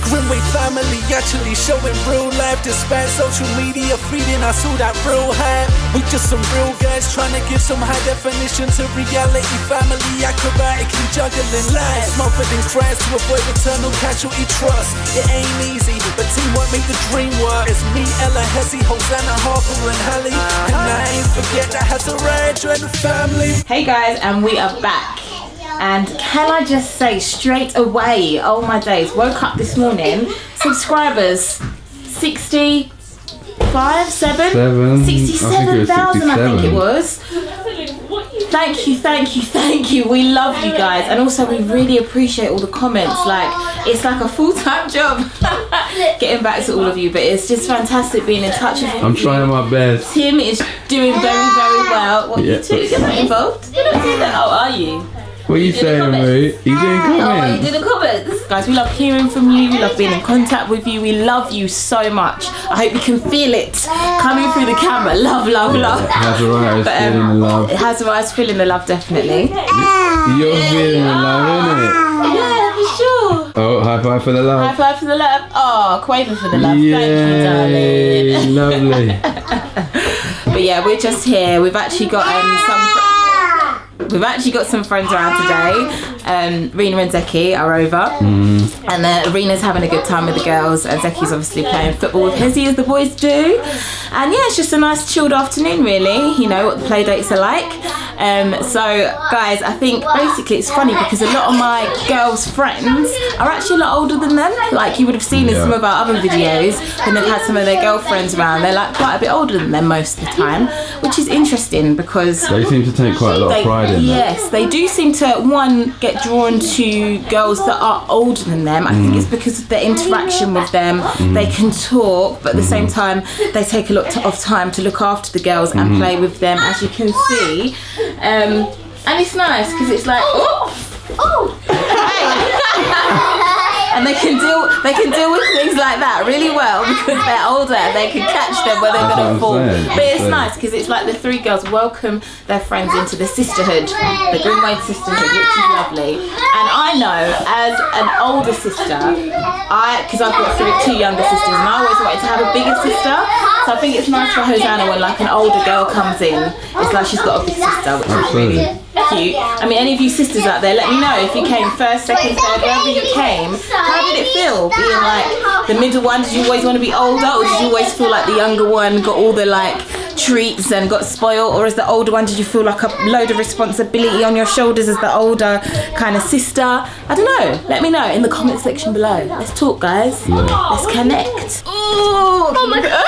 Grimwade Family actually showing real life despite social media feeding us all that real hype. We're just some real guys trying to give some high definition to reality. Family acrobatically juggling lives, smothered in cracks to avoid eternal casualty trust. It ain't easy, but teamwork make the dream work. It's me, Ella, Hezzy, Hosanna, Harper and Hallie, and I ain't forget that has a rage and family. Hey guys, and we are back. And can I just say straight away, oh my days, woke up this morning, subscribers 67,000 I think it was. Thank you. We love you guys, and also we really appreciate all the comments. Like, it's like a full-time job getting back to all of you, but it's just fantastic being in touch with you. I'm trying my best. Tim is doing very well. What, you two? You're not involved? You're not doing that. Oh, are you? What are you saying, mate? You doing comments? Oh, you doing comments? Guys, we love hearing from you. We love being in contact with you. We love you so much. I hope you can feel it coming through the camera. Love. It has a right feeling the love. It has a right feeling the love, definitely. You're feeling the love, innit? Yeah, for sure. Oh, high five for the love. High five for the love. Oh, quaver for the love. Yay, thank you, darling. Lovely. But yeah, we're just here. We've actually got some friends around today. Rena and Zeki are over, and Rena's having a good time with the girls, and Zeki's obviously playing football with Hezzy as the boys do. And yeah, it's just a nice chilled afternoon, really. You know what the play dates are like. So guys, I think basically it's funny because a lot of my girls' friends are actually a lot older than them. Like you would have seen in some of our other videos when they've had some of their girlfriends around. They're like quite a bit older than them most of the time, which is interesting because they seem to take quite a lot of pride in that. Yes, they do seem to, one, get drawn to girls that are older than them. I think it's because of their interaction with them. They can talk, but at the same time they take a lot of time to look after the girls and play with them, as you can see. And it's nice because it's like, and they can deal with things like that really well because they're older and they can catch them where they're going to fall. But it's nice because it's like the three girls welcome their friends into the sisterhood, the Grimwade sisterhood, which is lovely. And I know as an older sister, because I've got two younger sisters, and I always wanted to have a bigger sister. So I think it's nice for Hosanna when like an older girl comes in, it's like she's got a big sister, which is really cute. I mean, any of you sisters out there, let me know if you came first, second, third, wherever you came. How did it feel being like the middle one? Did you always want to be older, or did you always feel like the younger one got all the like treats and got spoiled, or as the older one did you feel like a load of responsibility on your shoulders as the older kind of sister? I don't know. Let me know in the comment section below. Let's talk, guys. Let's connect. Oh my god.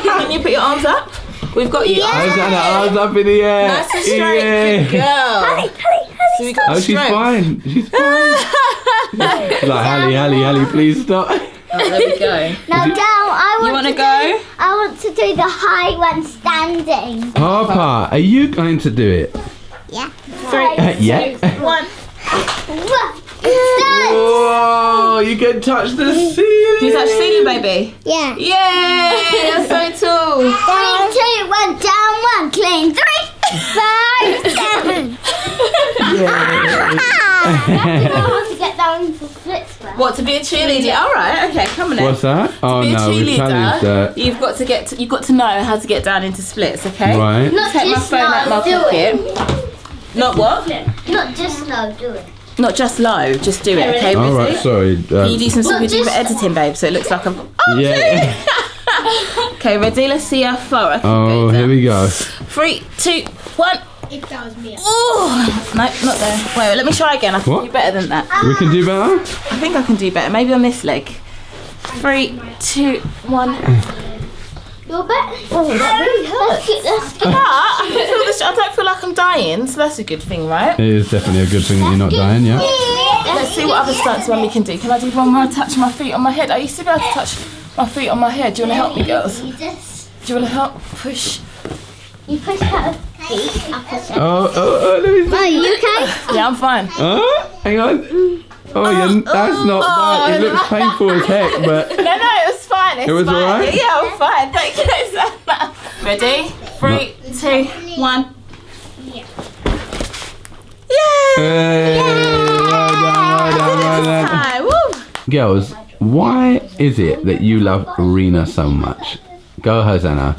Can you put your arms up? We've got you. Hosanna, arms up in the air. Nice and straight. Good girl. So we got she's fine. She's fine. Like, Hallie, please stop. Oh, there we go. Now, Dal, you want to go? I want to do the high one standing. Papa, are you going to do it? Yeah. 3, 2, 1. Whoa, you can touch the ceiling. Can you touch the ceiling, baby? Yeah. Yay, you're so tall. 3, 2, 1, down 1, clean 3, 5, 7. Yeah. How to get down into splits. What, to be a cheerleader? All right, okay, come on then. What's that? To be a cheerleader, you've got to know how to get down into splits, okay? Right. Take my phone out my pocket. Not what? Not just low, do it. Not just low, just do it, okay? All right, sorry. Can you do some super duper editing, babe, so it looks like I'm... Oh, yeah. Okay, ready? Let's see how far I can go. Oh, here we go. 3, 2, 1. If that was me. Oh, no, not there. Wait, let me try again. I can do better than that. We can do better? I think I can do better. Maybe on this leg. 3, 2, 1. You're better. Oh, that really hurts. But I don't feel like I'm dying, so that's a good thing, right? It is definitely a good thing that you're not dying, yeah? Let's see what other stunts one we can do. Can I do one more touch my feet on my head? I used to be able to touch my feet on my head. Do you want to help me, girls? Do you want to help push? You push her feet. I push her. Oh, let me see. Are you okay? Yeah, I'm fine. Hang on. That's not bad. It looks painful as heck, but... No, it was fine. It was alright? Yeah, I'm fine. Thank you so much. Ready? 3, 2, 1. Yeah. Hey, well done. Woo. Girls, why is it that you love Rena so much? Go, Hosanna.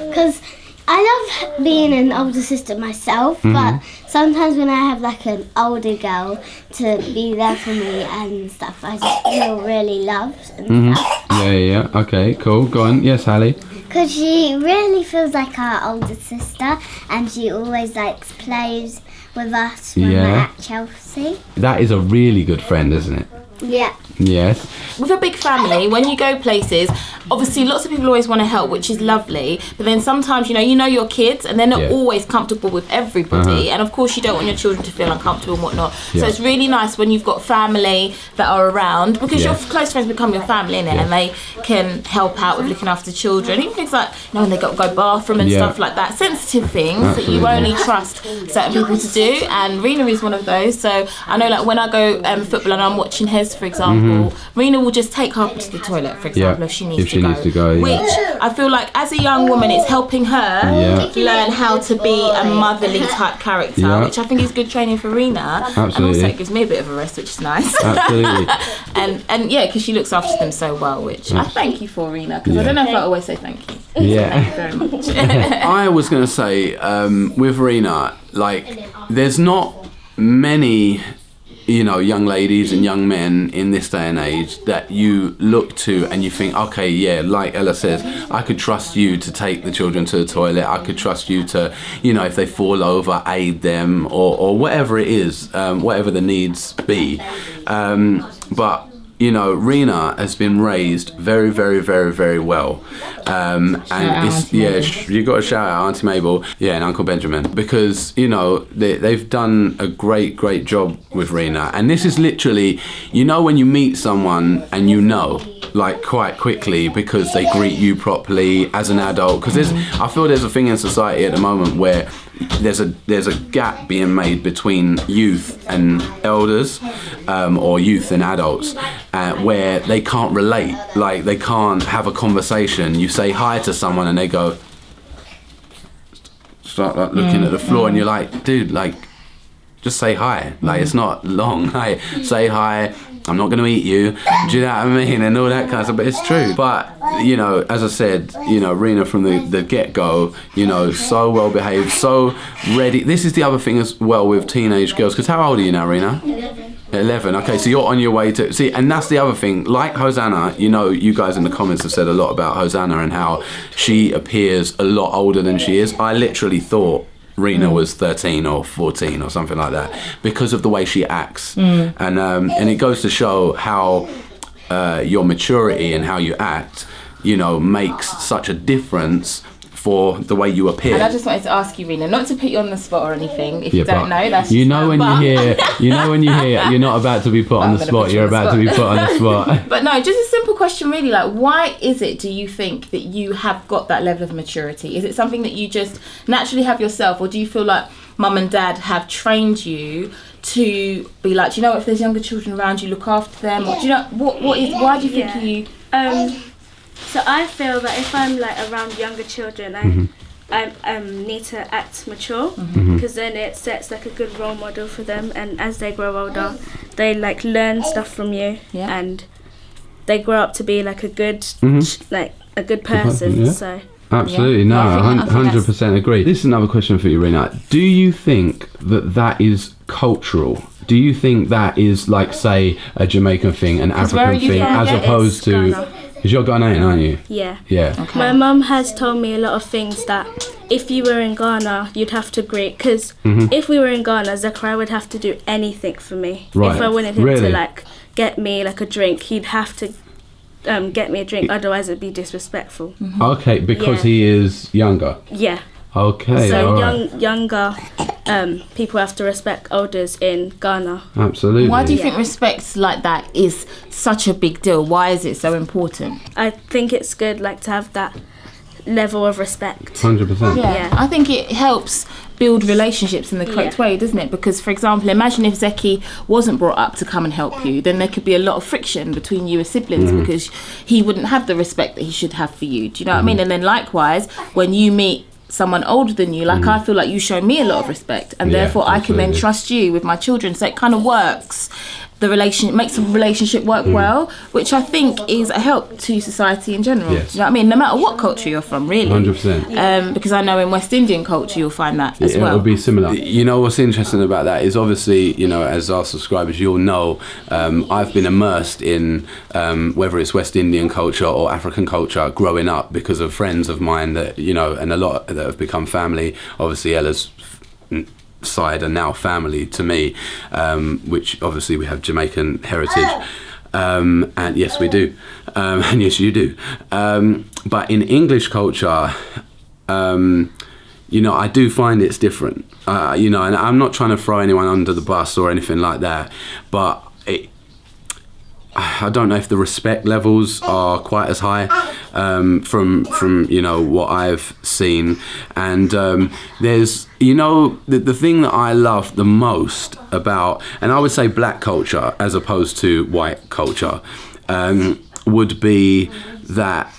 Because I love being an older sister myself, but sometimes when I have like an older girl to be there for me and stuff, I just feel really loved and stuff. Yeah. Okay, cool. Go on. Yes, Hallie. Because she really feels like our older sister, and she always plays with us when we're at Chelsea. That is a really good friend, isn't it? Yeah. Yes. With a big family, when you go places, obviously lots of people always want to help, which is lovely, but then sometimes you know your kids and they're not always comfortable with everybody, and of course you don't want your children to feel uncomfortable and whatnot, so it's really nice when you've got family that are around, because your close friends become your family, innit? And they can help out with looking after children, even things like when they got to go bathroom and stuff like that, sensitive things that you only trust certain people to do, and Rena is one of those. So I know when I go football and I'm watching his, for example, Rena will just take her to the toilet, for example, if she needs to go. Which I feel like as a young woman, it's helping her learn how to be a motherly type character, which I think is good training for Rena. Absolutely. And also it gives me a bit of a rest, which is nice. Absolutely. and yeah, because she looks after them so well, which I thank you for, Rena, because I don't know if I always say thank you. Yeah. Thank you very much. I was going to say, with Rena, there's not many young ladies and young men in this day and age that you look to and you think, okay, yeah, like Ella says, I could trust you to take the children to the toilet. I could trust you to, if they fall over, aid them, or whatever it is, whatever the needs be. But Rena has been raised very, very, very, very well. And you got to shout out Auntie Mabel, and Uncle Benjamin, because they've done a great, great job with Rena. And this is literally, when you meet someone and quite quickly, because they greet you properly as an adult. Because I feel there's a thing in society at the moment where there's a gap being made between youth and elders, or youth and adults, where they can't relate. They can't have a conversation. You say hi to someone and they start looking at the floor, and you're like, dude, just say hi. It's not long. Say hi. I'm not going to eat you. Do you know what I mean? And all that kind of stuff. But it's true. But, as I said, Rena from the get-go, so well behaved, so ready. This is the other thing as well with teenage girls. Because how old are you now, Rena? 11. Okay, so you're on your way to... See, and that's the other thing. Like Hosanna, you guys in the comments have said a lot about Hosanna and how she appears a lot older than she is. I literally thought Rena was 13 or 14 or something like that because of the way she acts. And it goes to show how your maturity and how you act, makes such a difference for the way you appear. And I just wanted to ask you, Rena, not to put you on the spot or anything, if you don't know, that's when you hear you're not about to be put on the spot, you're about to be put on the spot. But no, just a simple question really, why is it, do you think, that you have got that level of maturity? Is it something that you just naturally have yourself, or do you feel like mum and dad have trained you to be like, do you know what, if there's younger children around you, look after them, or do you know, why do you think you... So I feel that if I'm around younger children, I need to act mature, because then it sets a good role model for them, and as they grow older, they learn stuff from you, and they grow up to be a good a good person. So absolutely, no, 100% agree. This is another question for you, Rena. Do you think that is cultural? Do you think that is say a Jamaican thing, an African thing, as opposed to... Ghana. Because you're Ghanaian, aren't you? Yeah. Okay. My mum has told me a lot of things that if you were in Ghana, you'd have to agree. Because if we were in Ghana, Zachariah would have to do anything for me. Right. If I wanted him to get me a drink, he'd have to get me a drink. Otherwise, it'd be disrespectful. Okay, because he is younger. Yeah. Okay. So younger people have to respect elders in Ghana. Absolutely. Why do you think respect like that is such a big deal? Why is it so important? I think it's good to have that level of respect. 100%. Yeah. I think it helps build relationships in the correct way, doesn't it? Because, for example, imagine if Zeki wasn't brought up to come and help you, then there could be a lot of friction between you as siblings because he wouldn't have the respect that he should have for you. Do you know what I mean? And then likewise, when you meet someone older than you, I feel like you show me a lot of respect, and therefore I can then trust you with my children. So it kind of works makes the relationship work well, which I think is a help to society in general. Yes. Do you know what I mean? No matter what culture you're from, really. 100%. Because I know in West Indian culture you'll find that as well. It would be similar. You know what's interesting about that is obviously, you know, as our subscribers, you'll know, I've been immersed in whether it's West Indian culture or African culture growing up because of friends of mine that, you know, and a lot that have become family. Obviously, Ella's side are now family to me, which obviously we have Jamaican heritage. And yes, we do. And yes, you do. But in English culture, you know, I do find it's different. You know, and I'm not trying to throw anyone under the bus or anything like that, but I don't know if the respect levels are quite as high from you know what I've seen, and there's, you know, the thing that I love the most about, and I would say black culture as opposed to white culture, would be that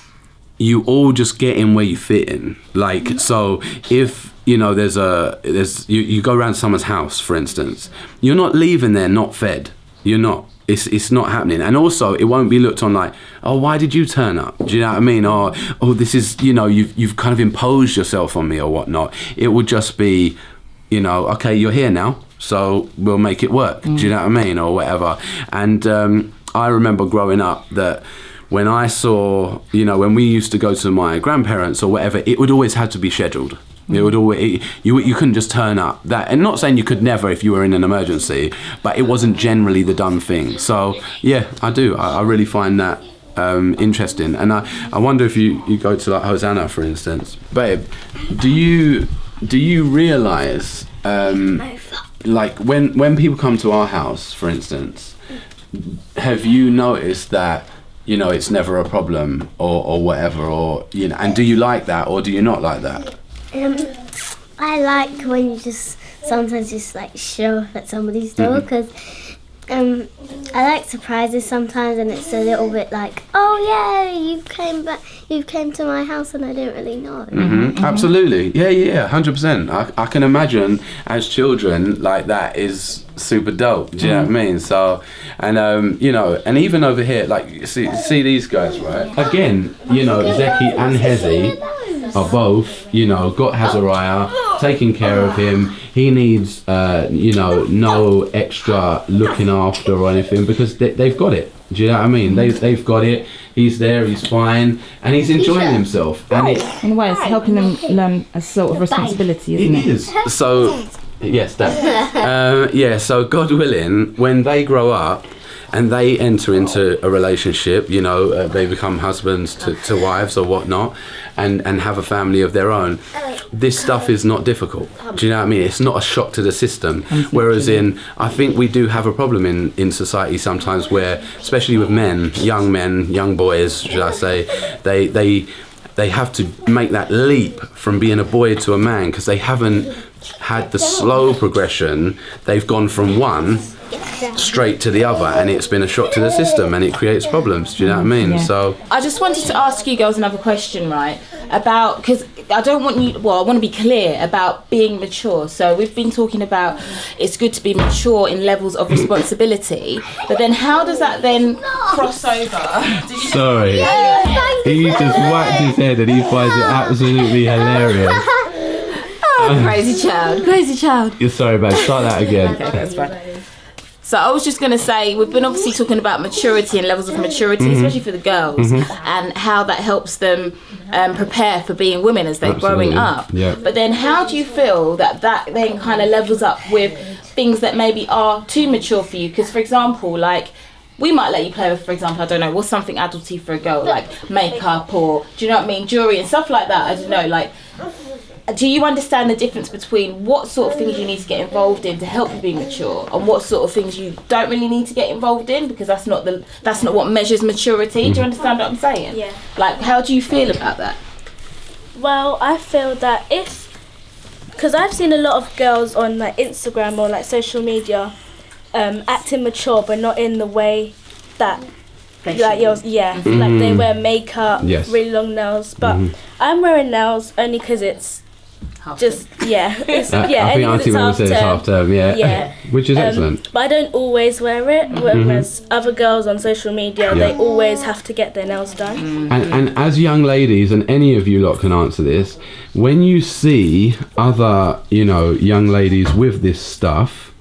you all just get in where you fit in. Like, so if, you know, you go around someone's house, for instance, you're not leaving there not fed. You're not. It's not happening. And also, it won't be looked on like, oh, why did you turn up? Do you know what I mean? Or, oh, this is, you know, you've kind of imposed yourself on me or whatnot. It would just be, you know, okay, you're here now, so we'll make it work. Do you know what I mean? Or whatever. And I remember growing up that when I saw, you know, when we used to go to my grandparents or whatever, it would always have to be scheduled. It would always, you couldn't just turn up. That, and not saying you could never if you were in an emergency, but it wasn't generally the done thing. So yeah, I do. I really find that interesting. And I wonder if you go to like Hosanna, for instance, babe, do you realise like when people come to our house, for instance, have you noticed that, you know, it's never a problem or whatever, or, you know, and do you like that or do you not like that? I like when you just sometimes just like show up at somebody's door, because I like surprises sometimes, and it's a little bit like, oh yeah, you came to my house and I didn't really know. Absolutely, yeah, 100%. I can imagine as children, like, that is super dope. Do you know what I mean? So, and you know, and even over here, like, see these guys, right? Again, you know, Zeki and Hezi are both, you know, got Hazariah, taking care of him. He needs, you know, no extra looking after or anything, because they've got it. Do you know what I mean? They've got it. He's there, he's fine, and he's enjoying himself. And in a way, it's helping them learn a sort of responsibility, isn't it? It is. So, yes, Dad. Yeah, so God willing, when they grow up, and they enter into a relationship, you know, they become husbands to wives or whatnot, and have a family of their own. This stuff is not difficult. Do you know what I mean? It's not a shock to the system. Whereas I think we do have a problem in society sometimes where, especially with young boys, should I say, they have to make that leap from being a boy to a man because they haven't had the slow progression. They've gone from one straight to the other, and it's been a shock to the system, and it creates problems. Do you know what I mean? Yeah. So I just wanted to ask you girls another question, right? About, because I don't want you, well, I want to be clear about being mature. So we've been talking about it's good to be mature in levels of responsibility, but then how does that then cross over? Sorry, he just whacked his head and he finds it absolutely hilarious. Oh, crazy child. You're sorry, babe. Start that again. Okay, that's fine. So I was just going to say, we've been obviously talking about maturity and levels of maturity, especially for the girls, and how that helps them prepare for being women as they're growing up. Yeah. But then how do you feel that then kind of levels up with things that maybe are too mature for you? Because, for example, like, we might let you play with, for example, I don't know, what's something adulty for a girl, like makeup or, do you know what I mean, jewellery and stuff like that. I don't know, like, do you understand the difference between what sort of things you need to get involved in to help you be mature, and what sort of things you don't really need to get involved in, because that's not what measures maturity? Do you understand what I'm saying? Yeah. Like, how do you feel about that? Well, I feel that because I've seen a lot of girls on like Instagram or like social media acting mature, but not in the way that like yours, like they wear makeup, really long nails, but I'm wearing nails only because it's just it's, I think Auntie Will said it's half term, yeah, which is excellent. But I don't always wear it, whereas other girls on social media, they always have to get their nails done. And as young ladies, and any of you lot can answer this, when you see other, you know, young ladies with this stuff,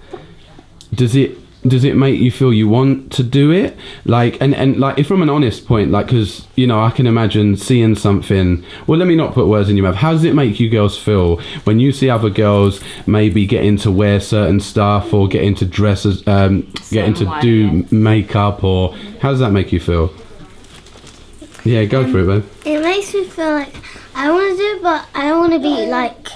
does it make you feel you want to do it? Like, and like, if from an honest point, like, because, you know, I can imagine seeing something, well, let me not put words in your mouth. How does it make you girls feel when you see other girls maybe getting to wear certain stuff, or getting to dresses, getting to do makeup, or how does that make you feel? Yeah, go for it, babe. It makes me feel like I want to do it, but I don't want to be like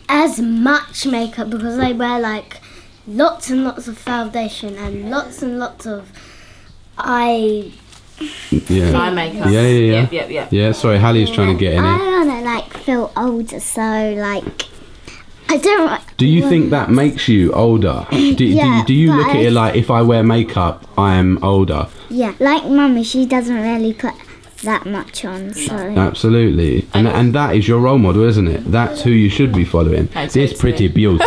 as much makeup, because I wear like lots and lots of foundation and lots of eye makeup. Yeah. Yeah, sorry, Hallie's trying to get in it. I want to like feel older, so like I don't. Do you think that makes you older? Do you look at it like, if I wear makeup, I'm older? Yeah, like Mummy, she doesn't really put that much on, so absolutely, and that is your role model, isn't it? That's who you should be following. This pretty beauty.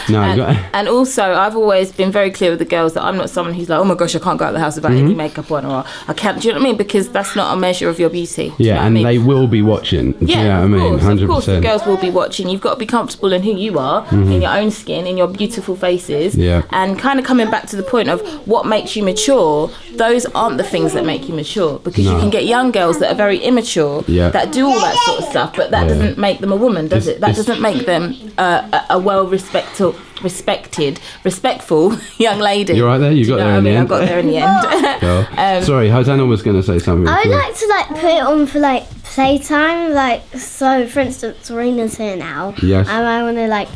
And also, I've always been very clear with the girls that I'm not someone who's like, oh my gosh, I can't go out of the house without any makeup on, or I can't. Do you know what I mean? Because that's not a measure of your beauty. Yeah, and they will be watching. Do you know what I mean? 100%. Of course, the girls will be watching. You've got to be comfortable in who you are, in your own skin, in your beautiful faces. Yeah. And kind of coming back to the point of what makes you mature, those aren't the things that make you mature, because you can get young girls that are very immature, that do all that sort of stuff, but that doesn't make them a woman, does it? That doesn't make them a respectful young lady. You're right there. You got there in the end. I got there in the end. Sorry, Hosanna was going to say something. I would like to like put it on for like playtime, like, so for instance, Serena's here now. Yes. And I want to like.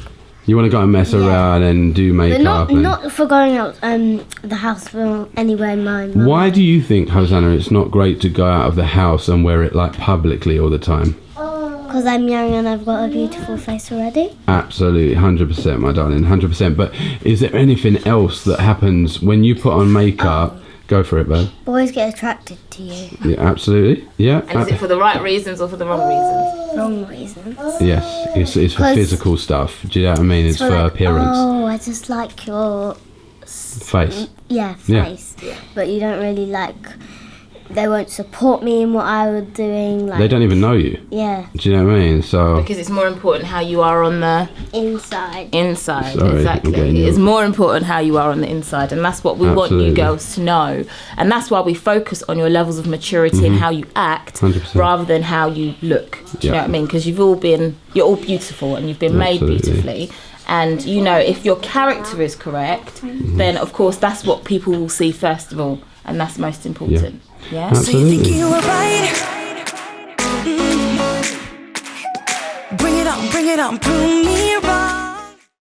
You want to go and mess around and do makeup, but not for going out the house or anywhere in my mum. Why do you think, Hosanna, it's not great to go out of the house and wear it like publicly all the time? Because I'm young and I've got a beautiful face already. Absolutely, 100%, my darling, 100%. But is there anything else that happens when you put on makeup? Go for it, babe. Boys get attracted to you. Yeah, absolutely. Yeah. And is it for the right reasons or for the wrong reasons? Wrong reasons. Yes, it's for physical stuff. Do you know what I mean? It's for like, appearance. Oh, I just like your face. Yeah, face. Yeah. But you don't really like. They won't support me in what I was doing. Like, they don't even know you. Yeah. Do you know what I mean? So because it's more important how you are on the inside. Sorry, exactly. It's more important how you are on the inside, and that's what we want you girls to know. And that's why we focus on your levels of maturity and how you act, 100%. rather than how you look. Do you know what I mean? Because you're all beautiful, and you've been made beautifully. And you know, if your character is correct, then of course that's what people will see first of all, and that's most important. Yeah. Absolutely. So you think you were right? Bring it on, prove me right.